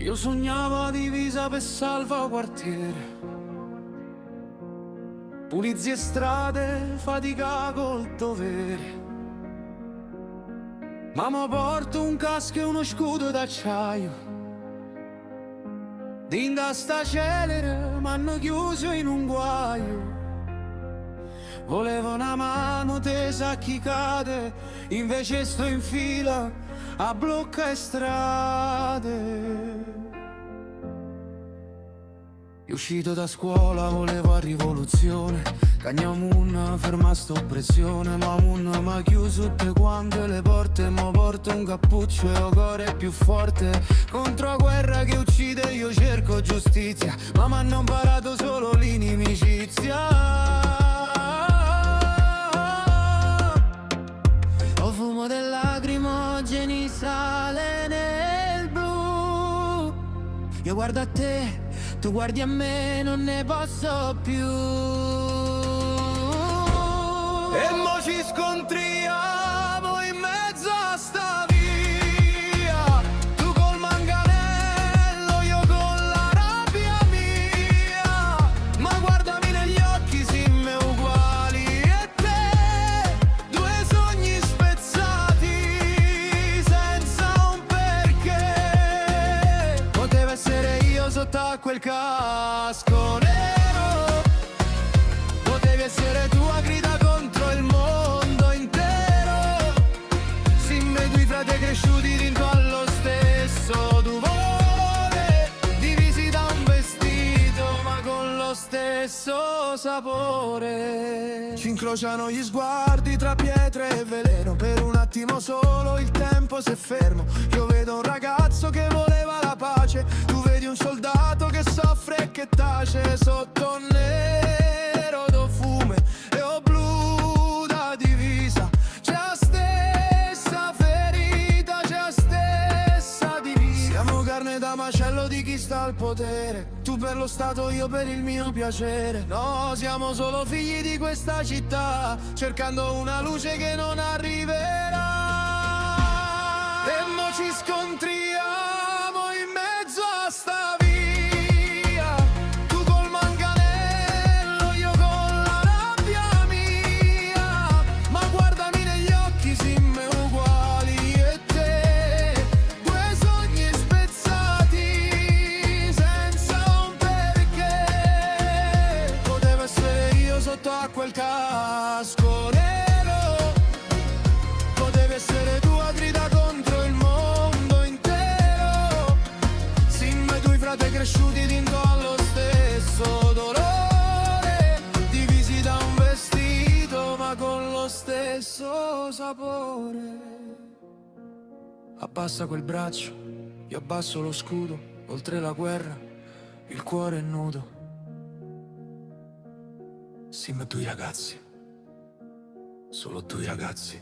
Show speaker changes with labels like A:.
A: Io sognavo la divisa per salvare quartiere, pulizie strade, fatica col dovere. Ma mo porto un casco e uno scudo d'acciaio. Dinda sta celere, m'hanno chiuso in un guaio. Volevo una mano tesa a chi cade, invece sto in fila a bloccare strade. Io uscito da scuola, volevo a rivoluzione, Cagnamun ferma sta oppressione, ma Mun m'ha chiuso tutte quante le porte. Mo porto un cappuccio e il cuore più forte. Contro guerra che uccide io cerco giustizia, ma m'hanno imparato solo l'inimicizia. Ho fumo dei lacrimogeni, sale nel blu. Io guardo a te, tu guardi a me, non ne posso più. E mo ci scontriamo in mezzo a sta via, tu col manganello, io con la rabbia mia. Ma guardami negli occhi, siamo uguali, e te, due sogni spezzati senza un perché. Poteva essere io sotto a quel casco nero, potevi essere tu a grida contro il mondo intero. Siamo due frate cresciuti dentro allo stesso tuvole, divisi da un vestito ma con lo stesso sapore. Ci incrociano gli sguardi tra pietre e veleno, per un attimo solo il tempo si è fermo. Io vedo un ragazzo che voleva la pace, tu vedi un soldato che soffre e che tace. Sotto nero do fume e ho blu da divisa, c'è la stessa ferita, c'è la stessa divisa. Siamo carne da macello di chi sta al potere, tu per lo Stato, io per il mio piacere. No, siamo solo figli di questa città, cercando una luce che non arriverà. E mo ci scontriamo in mezzo a sta via, tu col manganello, io con la rabbia mia. Ma guardami negli occhi, siamo uguali, e te, due sogni spezzati senza un perché. Potevo essere io sotto a quel casco nero, potevi essere tu a grida contro il mondo intero. Siamo due frate cresciuti dentro allo stesso dolore, divisi da un vestito ma con lo stesso sapore. Abbassa quel braccio, io abbasso lo scudo, oltre la guerra il cuore è nudo. Siamo due ragazzi, solo due ragazzi.